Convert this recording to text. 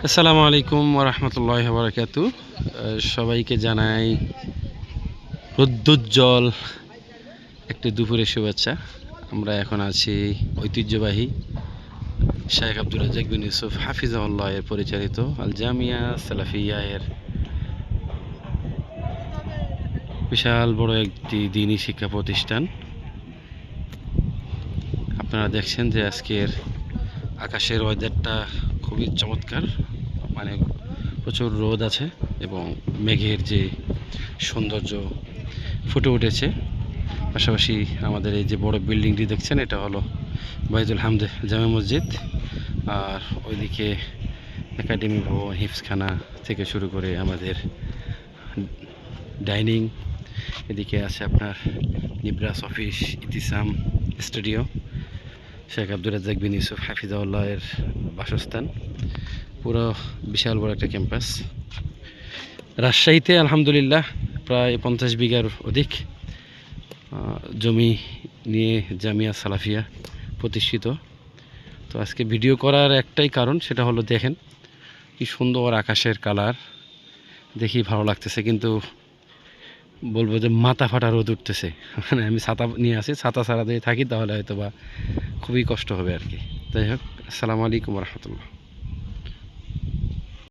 আসসালামু আলাইকুম ওয়া রাহমাতুল্লাহি ওয়া বারাকাতুহু। সবাইকে জানাই রৌদ্রোজ্জ্বল একটি দুপুরের শুভেচ্ছা। আমরা এখন আছি ঐতিহ্যবাহী শাইখ আব্দুর রাজ্জাক বিন ইউসুফ হাফিজাহুল্লাহ এর পরিচালিত আল জামিয়া সালাফিয়া এর বিশাল বড় একটি দ্বীনি শিক্ষা প্রতিষ্ঠান। আপনারা দেখছেন যে আজকের আকাশের ওয়েদারটা খুবই চমৎকার, মানে প্রচুর রোদ আছে এবং মেঘের যে সৌন্দর্য ফুটে উঠেছে। পাশাপাশি আমাদের এই যে বড় বিল্ডিংটি দেখছেন, এটা হলো বাইতুল হামদ জামে মসজিদ। আর ওইদিকে একাডেমি ভবন, হিফজখানা থেকে শুরু করে আমাদের ডাইনিং, এদিকে আছে আপনার নিব্রাস অফিস, ইতিসাম স্টুডিও, শেখ আব্দুর রাজ্জাক বিন ইউসুফ হাফিজাউল্লাহ এর বাসস্থান। পুরো বিশাল বড় একটা ক্যাম্পাস। রাজশাহীতে আলহামদুলিল্লাহ প্রায় 50 বিঘার অধিক জমি নিয়ে জামিয়া সালাফিয়া প্রতিষ্ঠিত। তো আজকে ভিডিও করার একটাই কারণ, সেটা হলো দেখেন কি সুন্দর আকাশের কালার, দেখি ভালো লাগতেছে, কিন্তু বলবো যে মাথা ফাটা রোদ উঠতেছে। মানে আমি ছাতা নিয়ে আসি, ছাতা ছাড়া দিয়ে থাকি তাহলে হয়তো বা খুবই কষ্ট হবে আর কি। যাই হোক, আসসালামু আলাইকুম রহমতুল্লাহ।